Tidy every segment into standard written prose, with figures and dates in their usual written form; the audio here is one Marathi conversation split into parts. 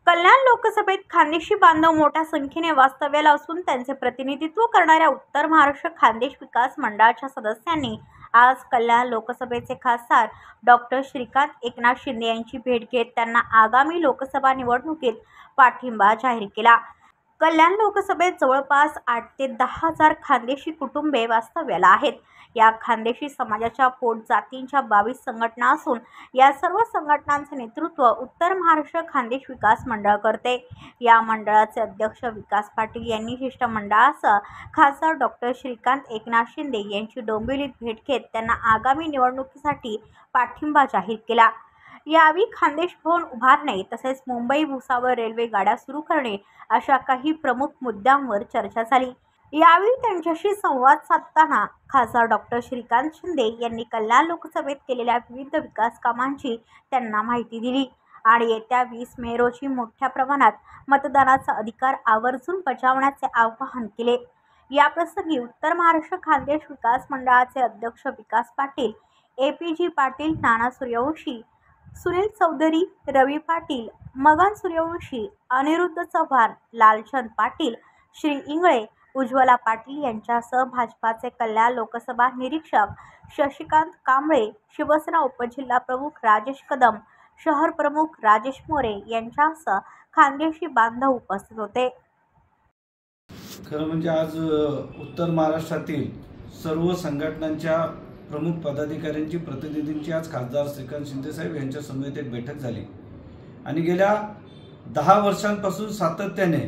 कल्याण लोकसभेत खानदेशी बांधव मोठ्या संख्येने वास्तव्याला असून त्यांचे प्रतिनिधित्व करणाऱ्या उत्तर महाराष्ट्र खानदेश विकास मंडळाच्या सदस्यांनी आज कल्याण लोकसभेचे खासदार डॉक्टर श्रीकांत एकनाथ शिंदे यांची भेट घेत त्यांना आगामी लोकसभा निवडणुकीत पाठिंबा जाहीर केला। कल्याण लोकसभेत जवळपास 8 ते 10 हजार खानदेशी कुटुंबे वास्तव्याला आहेत। या खानदेशी समाजाच्या पोट जातींच्या 22 संघटना असून या सर्व संघटनांचे नेतृत्व उत्तर महाराष्ट्र खानदेश विकास मंडळ करते। या मंडळाचे अध्यक्ष विकास पाटील यांनी शिष्टमंडळासह खासदार डॉक्टर श्रीकांत एकनाथ शिंदे यांची डोंबिवलीत भेट घेत त्यांना आगामी निवडणुकीसाठी पाठिंबा जाहीर केला। यावेळी खानदेश भवन उभारणे तसेच मुंबई भुसावळ रेल्वे गाड्या सुरू करणे अशा काही प्रमुख मुद्द्यांवर चर्चा झाली। यावेळी त्यांच्याशी संवाद साधताना खासदार डॉक्टर श्रीकांत शिंदे यांनी कल्याण लोकसभेत केलेल्या विविध विकास कामांची त्यांना माहिती दिली आणि येत्या 20 मे रोजी मोठ्या प्रमाणात मतदानाचा अधिकार आवर्जून बजावण्याचे आवाहन केले। याप्रसंगी उत्तर महाराष्ट्र खानदेश विकास मंडळाचे अध्यक्ष विकास पाटील, APG पाटील, नाना सूर्यवंशी, सुनील चौधरी, रवी पाटील, मगन सूर्यवंशी, अनिरुद्ध चव्हाण, लालचंद पाटील, श्री इंगळे, उज्ज्वला पाटील यांच्यासह भाजपाचे कल्याण लोकसभा निरीक्षक शशिकांत कांबळे, शिवसेना उपजिल्हा प्रमुख राजेश कदम, शहर प्रमुख राजेश मोरे यांच्यासह खानदेशी बांधव उपस्थित होते। खरं म्हणजे आज उत्तर महाराष्ट्रातील सर्व संघटनांच्या प्रमुख पदाधिकाऱ्यांची प्रतिनिधींची आज खासदार श्रीकांत शिंदे साहेब यांच्या समवेत एक बैठक झाली आणि गेल्या 10 वर्षांपासून सातत्याने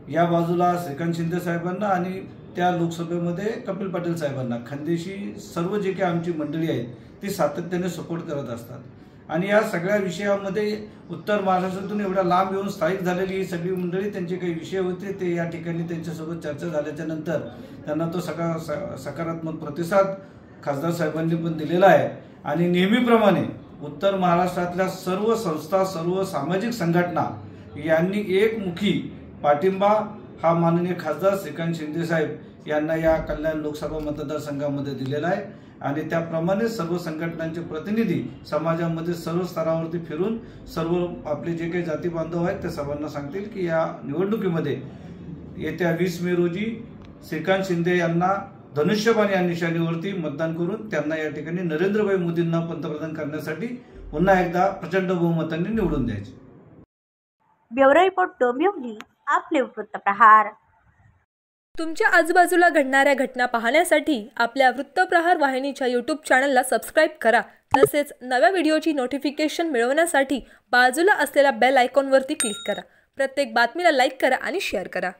या बाजूला श्रीकांत शिंदे साहेबांना आणि त्या लोकसभेमध्ये कपिल पाटील साहेबांना खानदेशी सर्व जे काही आमची मंडळी आहेत ती सातत्याने सपोर्ट करत असतात आणि या सगळ्या विषयामध्ये उत्तर महाराष्ट्रातून एवढ्या लांब येऊन स्थायिक झालेली ही सगळी मंडळी त्यांचे काही विषय होते ते या ठिकाणी त्यांच्यासोबत चर्चा झाल्याच्या नंतर त्यांना तो सकारात्मक प्रतिसाद खासदार साहेबांनी पण दिलेला आहे आणि नेहमीप्रमाणे उत्तर महाराष्ट्रातल्या सर्व संस्था सर्व सामाजिक संघटना यांनी एकमुखी पाठिंबा हा माननीय खासदार श्रीकांत शिंदे साहेब यांना या कल्याण लोकसभा मतदारसंघामध्ये दिलेला आहे आणि त्याप्रमाणे सर्व संघटनांचे प्रतिनिधी समाजामध्ये सर्व स्तरावरती फिरून सर्व आपले जे काही जाती बांधव आहेत त्या सर्वांना सांगतील की या निवडणुकीमध्ये येत्या 20 मे रोजी श्रीकांत शिंदे यांना धनुष्यबाण या निशाणीवरती मतदान करून त्यांना या ठिकाणी नरेंद्रभाई मोदींना पंतप्रधान करण्यासाठी पुन्हा एकदा प्रचंड बहुमतांनी निवडून द्यायचे। ब्युरो रिपोर्ट, डोंबिवली, आपले वृत्तप्रहार। तुमच्या आजूबाजूला घडणाऱ्या घटना पाहण्यासाठी आपल्या वृत्तप्रहार वाहिनीच्या YouTube चॅनलला सबस्क्राइब करा। तसेच नव्या व्हिडिओची नोटिफिकेशन मिळवण्यासाठी बाजूला असलेल्या बेल आयकॉनवरती क्लिक करा। प्रत्येक बातमीला लाईक करा आणि शेअर करा।